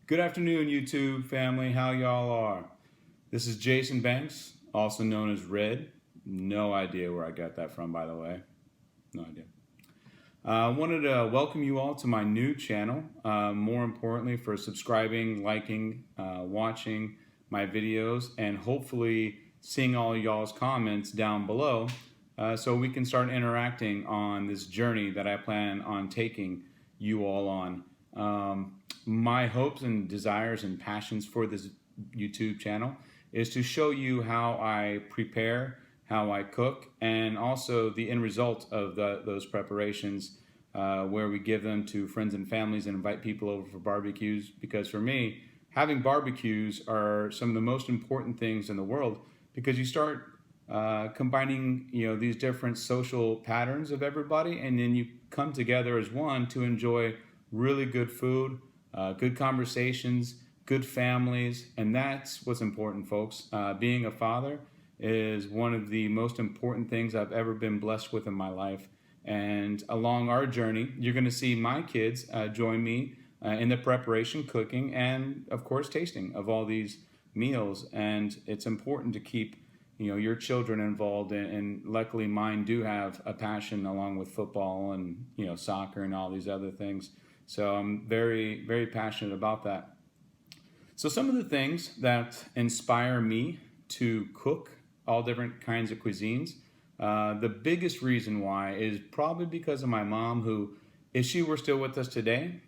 Good afternoon, YouTube family. How y'all are? This is Jason Banks, also known as Red. No idea where I got that from, by the way. No idea. I wanted to welcome you all to my new channel. More importantly, for subscribing, liking, watching my videos, and hopefully seeing all y'all's comments down below so we can start interacting on this journey that I plan on taking you all on. My hopes and desires and passions for this YouTube channel is to show you how I prepare, how I cook, and also the end result of those preparations where we give them to friends and families and invite people over for barbecues. Because for me, having barbecues are some of the most important things in the world, because you start combining these different social patterns of everybody, and then you come together as one to enjoy really good food, good conversations, good families, and that's what's important, folks. Being a father is one of the most important things I've ever been blessed with in my life. And along our journey, you're going to see my kids join me in the preparation, cooking, and of course tasting of all these meals. And it's important to keep your children involved, and luckily mine do have a passion along with football and soccer and all these other things. So I'm very, very passionate about that. So some of the things that inspire me to cook all different kinds of cuisines, the biggest reason why is probably because of my mom, who, if she were still with us today,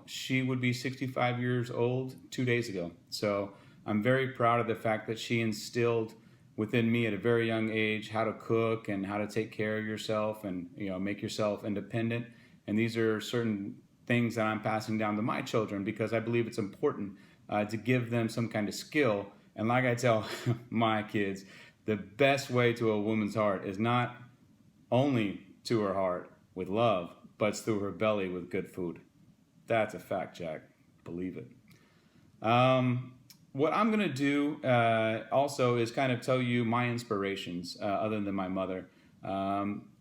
she would be 65 years old 2 days ago. So I'm very proud of the fact that she instilled within me at a very young age how to cook and how to take care of yourself and make yourself independent. And these are certain things that I'm passing down to my children, because I believe it's important to give them some kind of skill. And like I tell my kids, the best way to a woman's heart is not only to her heart with love, but it's through her belly with good food. That's a fact, Jack. Believe it. What I'm going to do also is kind of tell you my inspirations other than my mother.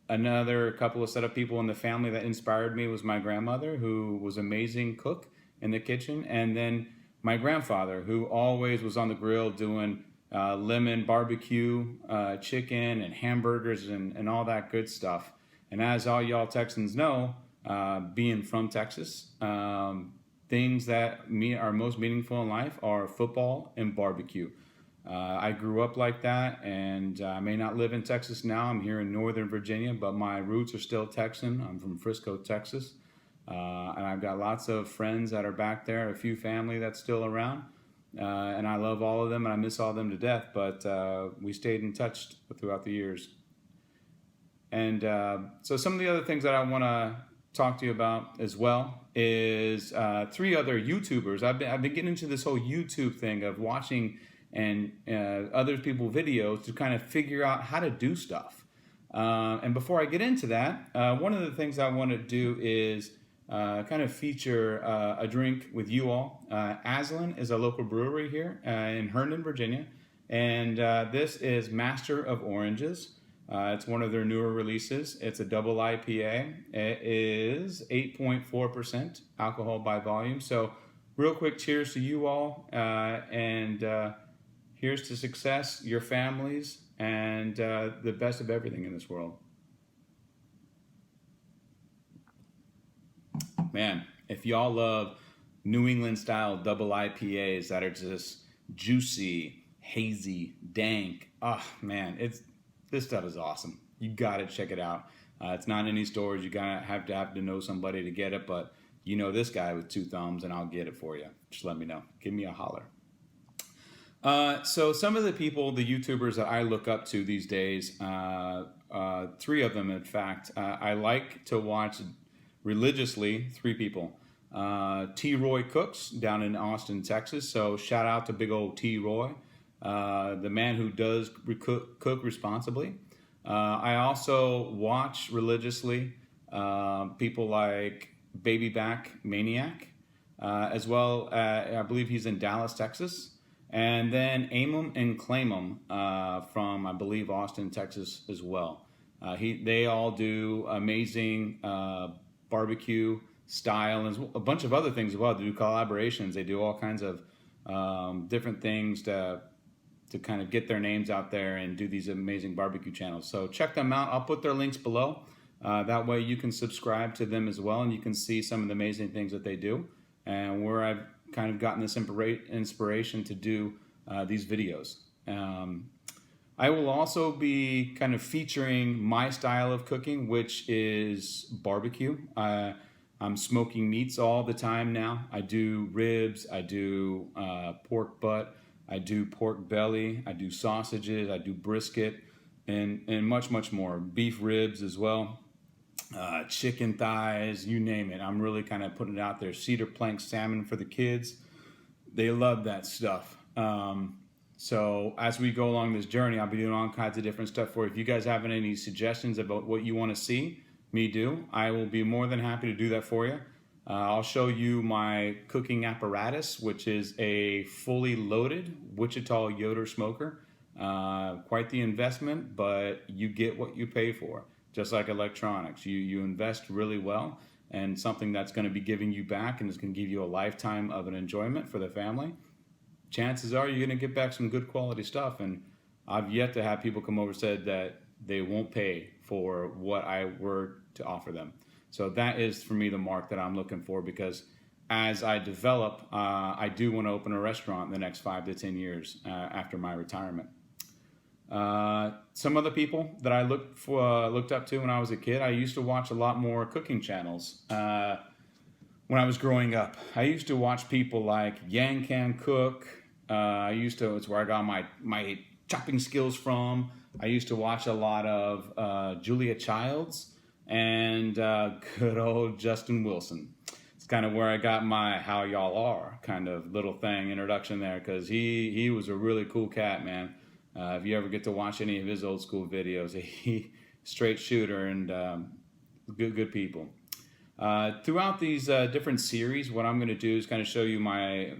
Another couple of set of people in the family that inspired me was my grandmother, who was an amazing cook in the kitchen, and then my grandfather, who always was on the grill doing lemon barbecue, chicken and hamburgers and all that good stuff. And as all y'all Texans know, being from Texas, things that are most meaningful in life are football and barbecue. I grew up like that, and I may not live in Texas now. I'm here in Northern Virginia, but my roots are still Texan. I'm from Frisco, Texas, and I've got lots of friends that are back there, a few family that's still around, and I love all of them, and I miss all of them to death, but we stayed in touch throughout the years. And so some of the other things that I want to talk to you about as well is 3 other YouTubers. I've been getting into this whole YouTube thing of watching and other people's videos to kind of figure out how to do stuff. And before I get into that, one of the things I want to do is kind of feature a drink with you all. Aslin is a local brewery here in Herndon, Virginia, and this is Master of Oranges. It's one of their newer releases. It's a double IPA. It is 8.4% alcohol by volume. So real quick, cheers to you all, and here's to success, your families, and the best of everything in this world. Man, if y'all love New England style double IPAs that are just juicy, hazy, dank, oh man, this stuff is awesome. You gotta check it out. It's not in any stores. You gotta have to know somebody to get it, but you know this guy with 2 thumbs, and I'll get it for you. Just let me know. Give me a holler. So some of the people, the YouTubers that I look up to these days, 3 of them, in fact, I like to watch religiously. 3 people. T. Roy Cooks down in Austin, Texas. So shout out to big old T. Roy, the man who does cook responsibly. I also watch religiously people like Baby Back Maniac, as well. I believe he's in Dallas, Texas. And then Aim 'em and Claim 'em from, I believe, Austin, Texas as well. They all do amazing barbecue style, and a bunch of other things as well. They do collaborations. They do all kinds of different things to kind of get their names out there and do these amazing barbecue channels. So check them out. I'll put their links below. That way you can subscribe to them as well, and you can see some of the amazing things that they do and where I've kind of gotten this inspiration to do these videos. I will also be kind of featuring my style of cooking, which is barbecue. I'm smoking meats all the time now. I do ribs, I do pork butt, I do pork belly, I do sausages, I do brisket, and much, much more. Beef ribs as well, chicken thighs, you name it. I'm really kind of putting it out there. Cedar plank salmon for the kids. They love that stuff. So as we go along this journey, I'll be doing all kinds of different stuff for you. If you guys have any suggestions about what you want to see me do, I will be more than happy to do that for you. I'll show you my cooking apparatus, which is a fully loaded Wichita Yoder smoker. Quite the investment, but you get what you pay for. Just like electronics, you invest really well, and something that's going to be giving you back and is going to give you a lifetime of an enjoyment for the family. Chances are you're going to get back some good quality stuff, and I've yet to have people come over and said that they won't pay for what I were to offer them. So that is, for me, the mark that I'm looking for, because as I develop, I do want to open a restaurant in the next 5 to 10 years after my retirement. Some other people that I looked up to when I was a kid, I used to watch a lot more cooking channels when I was growing up. I used to watch people like Yang Can Cook. It's where I got my chopping skills from. I used to watch a lot of Julia Childs and good old Justin Wilson. It's kind of where I got my how y'all are kind of little thing introduction there, because he was a really cool cat, man. If you ever get to watch any of his old school videos, he straight shooter and good people. Throughout these different series, what I'm going to do is kind of show you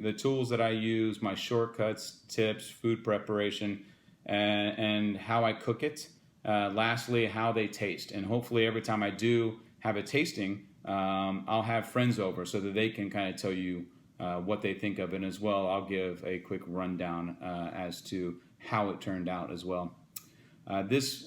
the tools that I use, my shortcuts, tips, food preparation, and how I cook it. Lastly, how they taste. And hopefully every time I do have a tasting, I'll have friends over so that they can kind of tell you what they think of it as well. I'll give a quick rundown as to how it turned out as well. This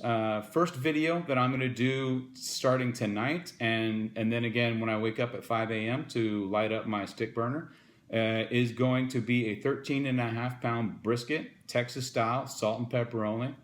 first video that I'm going to do starting tonight, and then again when I wake up at 5 a.m. to light up my stick burner, is going to be a 13.5 pound brisket, Texas style, salt and pepper only.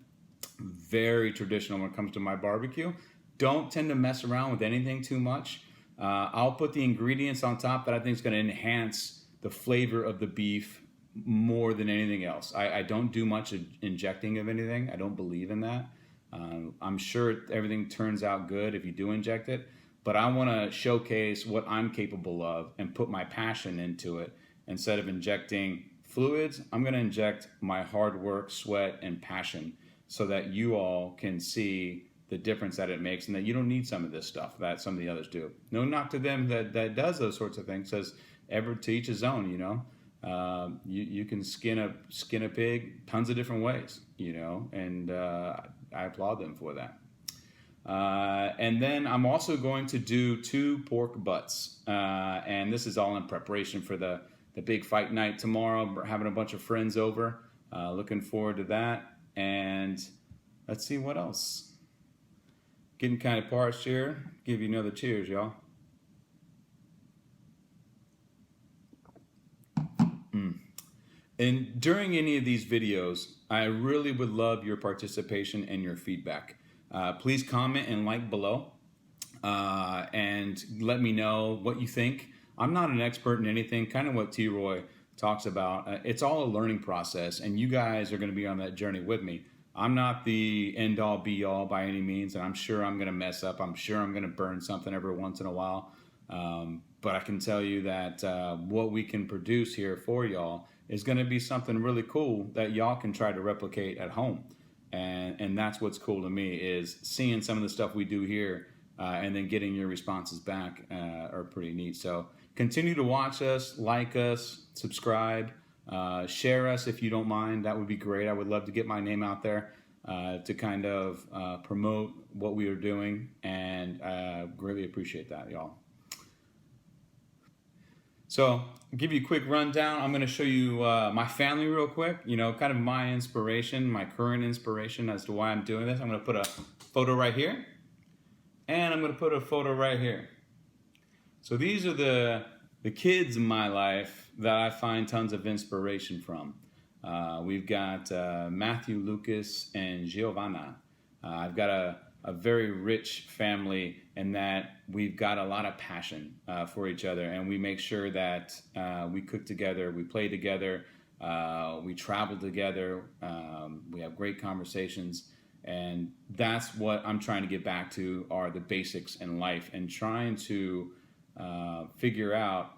Very traditional when it comes to my barbecue. Don't tend to mess around with anything too much. I'll put the ingredients on top that I think is going to enhance the flavor of the beef more than anything else. I don't do much injecting of anything. I don't believe in that. I'm sure everything turns out good if you do inject it, but I want to showcase what I'm capable of and put my passion into it. Instead of injecting fluids, I'm going to inject my hard work, sweat, and passion so that you all can see the difference that it makes, and that you don't need some of this stuff that some of the others do. No knock to them that does those sorts of things, says ever to each his own, you know. You can skin a pig tons of different ways, you know, and I applaud them for that. And then I'm also going to do 2 pork butts, and this is all in preparation for the big fight night tomorrow. We're having a bunch of friends over, looking forward to that. And let's see what else. Getting kind of parched here. Give you another cheers, y'all. And during any of these videos, I really would love your participation and your feedback. Please comment and like below, and let me know what you think. I'm not an expert in anything, kind of what T-Roy talks about. It's all a learning process, and you guys are going to be on that journey with me. I'm not the end-all, be-all by any means, and I'm sure I'm going to mess up. I'm sure I'm going to burn something every once in a while. But I can tell you that what we can produce here for y'all is going to be something really cool that y'all can try to replicate at home. And that's what's cool to me, is seeing some of the stuff we do here and then getting your responses back are pretty neat. So continue to watch us, like us, subscribe, share us if you don't mind. That would be great. I would love to get my name out there to kind of promote what we are doing, and greatly appreciate that, y'all. So, I'll give you a quick rundown. I'm going to show you my family real quick, kind of my inspiration, my current inspiration as to why I'm doing this. I'm going to put a photo right here, and I'm going to put a photo right here. So these are the kids in my life that I find tons of inspiration from. We've got Matthew, Lucas, and Giovanna. I've got a very rich family in that we've got a lot of passion for each other, and we make sure that we cook together, we play together, we travel together, we have great conversations, and that's what I'm trying to get back to, are the basics in life, and trying to figure out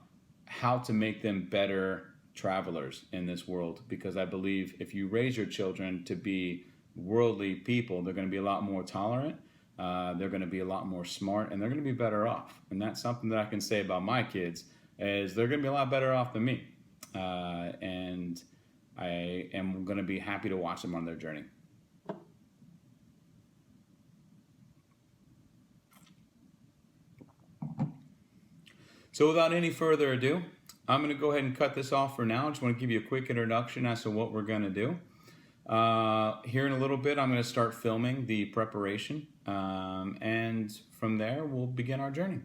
how to make them better travelers in this world, because I believe if you raise your children to be worldly people, they're going to be a lot more tolerant, they're going to be a lot more smart, and they're going to be better off. And that's something that I can say about my kids, is they're going to be a lot better off than me, and I am going to be happy to watch them on their journey. So without any further ado, I'm going to go ahead and cut this off for now. I just want to give you a quick introduction as to what we're going to do. Here in a little bit, I'm going to start filming the preparation, and from there, we'll begin our journey.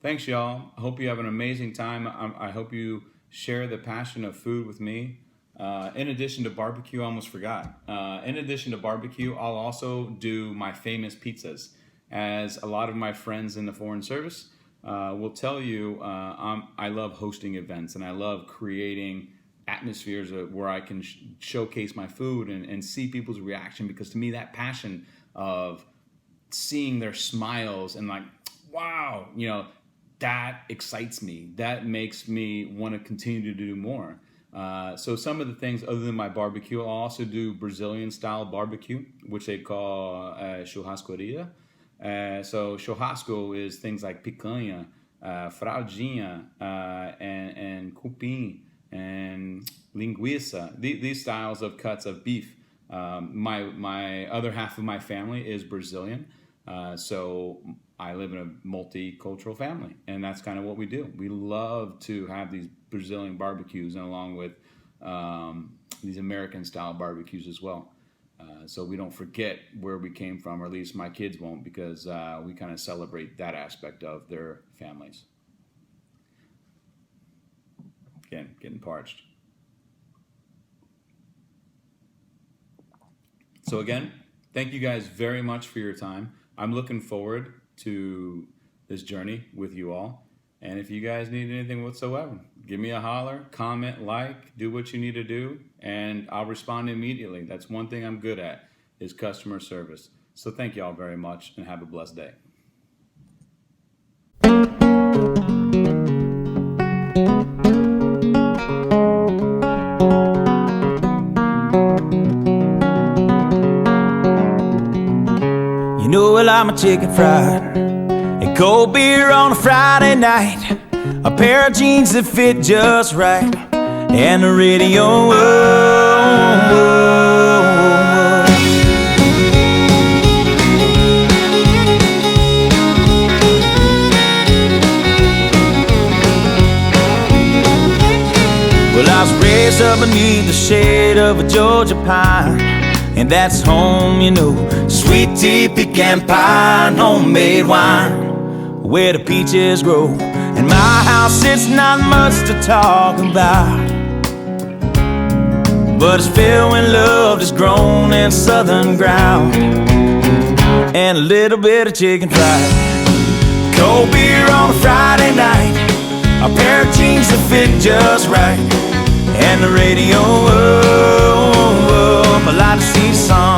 Thanks, y'all. I hope you have an amazing time. I hope you share the passion of food with me. In addition to barbecue, I almost forgot. In addition to barbecue, I'll also do my famous pizzas. As a lot of my friends in the Foreign Service will tell you, I love hosting events, and I love creating atmospheres where I can showcase my food and see people's reaction, because to me, that passion of seeing their smiles and like, wow, that excites me. That makes me want to continue to do more. So some of the things other than my barbecue, I'll also do Brazilian style barbecue, which they call churrascaria. So churrasco is things like picanha, fraldinha, and cupim, and linguiça. These styles of cuts of beef. My other half of my family is Brazilian, so I live in a multicultural family, and that's kind of what we do. We love to have these Brazilian barbecues, and along with these American style barbecues as well. So we don't forget where we came from, or at least my kids won't, because we kind of celebrate that aspect of their families. Again, getting parched. So again, thank you guys very much for your time. I'm looking forward to this journey with you all. And if you guys need anything whatsoever, give me a holler, comment, like, do what you need to do, and I'll respond immediately. That's one thing I'm good at, is customer service. So thank you all very much, and have a blessed day. You know I like my chicken fried and cold beer on a Friday night, a pair of jeans that fit just right, and the radio. Well, I was raised up beneath the shade of a Georgia pine, and that's home, sweet tea, pecan pie, and homemade wine, where the peaches grow. In my house, it's not much to talk about, but it's filled when love is grown in southern ground, and a little bit of chicken fried, cold beer on a Friday night, a pair of jeans that fit just right, and the radio up. I like to see the sun